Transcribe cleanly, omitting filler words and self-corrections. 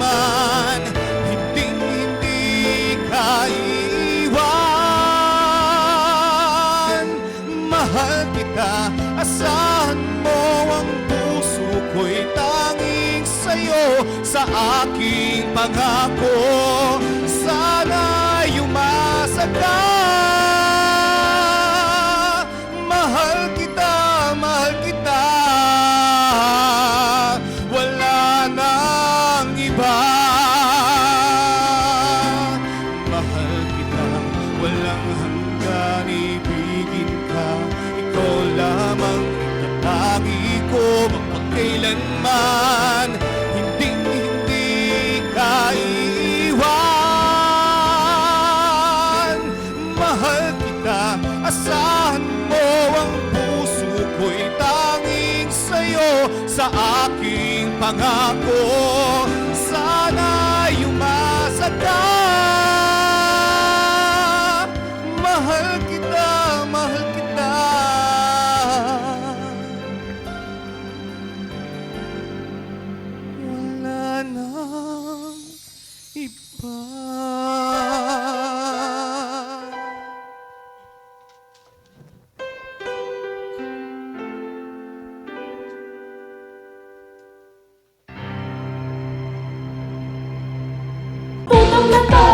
man, hindi ka iwan. Mahal kita, asahan mo, ang puso ko'y tanging sa'yo. Sa aking pangako, sana'y umasa ka. Mahal kita, mahal kita, wala nang iba. Mahal kita, walang hanggan, ibigin ka. Ikaw lamang itatagi ko magpagkailanman. Hindi ka iiwan. Mahal kita, asahan mo, ang puso ko'y tanging sa'yo. Sa aking pangako, sana'y umasa ka. Mahal kita, mahal kita, wala nang iba. Tutong na to.